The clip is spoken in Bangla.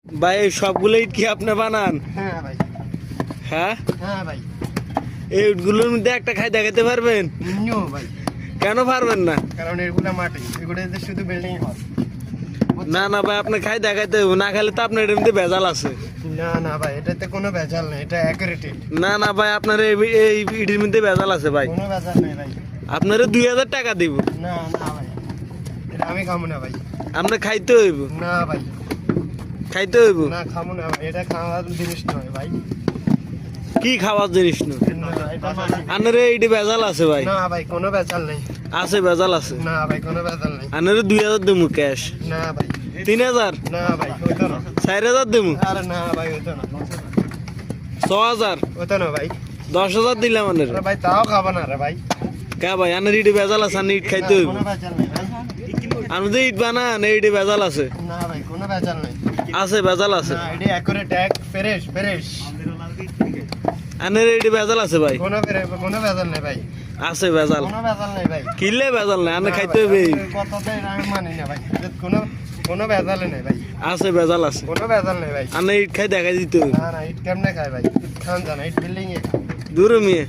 ভাই এই সবগুলো ইট কি আপনি বানান? হ্যাঁ ভাই। হ্যাঁ হ্যাঁ ভাই। এই ইটগুলোর মধ্যে একটা খাই দেখাতে পারবেন? নো ভাই, কেন পারবেন না? কারণ এগুলা মাটি, এগুলোতে শুধু বিল্ডিং হয়। না না ভাই আপনি খাই দেখাইতে হবে, না খাইলে তো আপনার এর মধ্যে ভেজাল আছে। না না ভাই, এটাতে কোনো ভেজাল নেই, এটা অ্যাকুরেটেড। না না ভাই আপনার এই ইটের মধ্যে ভেজাল আছে ভাই। কোনো ভেজাল নেই ভাই। আপনারে 2000 টাকা দিব। না না ভাই, এটা আমি খাবো না ভাই। আপনি খাইতে হইব, না ভাই, খাইতে হইব। না খাবো না ভাই, এটা খাওয়ার জিনিস নয় ভাই। কি খাওয়ার জিনিস না? না, এটা মাটি। আপনার এইটি ভেজাল আছে ভাই। না ভাই, কোনো ভেজাল নেই। আছে ভেজাল আছে। না ভাই, কোনো ভেজাল নেই। আপনার 2000 দেবো ক্যাশ। না ভাই। 3000, না ভাই, হইতো না। 4000 দেবো, আরে না ভাই, হইতো না। 6000, হইতো না ভাই। 10000 দিলাম আপনার। আরে ভাই, তাও খাবো না রে ভাই। কা ভাই আপনার ইটি ভেজাল আছে, আপনি ইট খাইতে হইব। কোনো ভেজাল নেই ভাই। আপনি যে ইট বানান এইটি ভেজাল আছে। না ভাই, কোনো ভেজাল নেই। আছে ভেজাল আছে। না, এটা অ্যাকুরেট, ফ্রেশ ফ্রেশ। আপনার এইটি ভেজাল আছে ভাই। কোনো ভেজাল নেই ভাই। আছে ভেজাল। কোনো ভেজাল নেই ভাই। কিনলে ভেজাল নাই, আপনি না খাইতে ভাই, হইবে। আপনার কথাতে আমি মানি না ভাই। এটা কোনো ভেজাল নেই ভাই। আছে ভেজাল আছে। কোনো ভেজাল নেই ভাই। আপনি ইট খাই দেখাই দিতে হইব। না না, ইট কেমনে খায় ভাই? ইট খান জানা, ইট বিল্ডিং এ। দূরে মিয়ে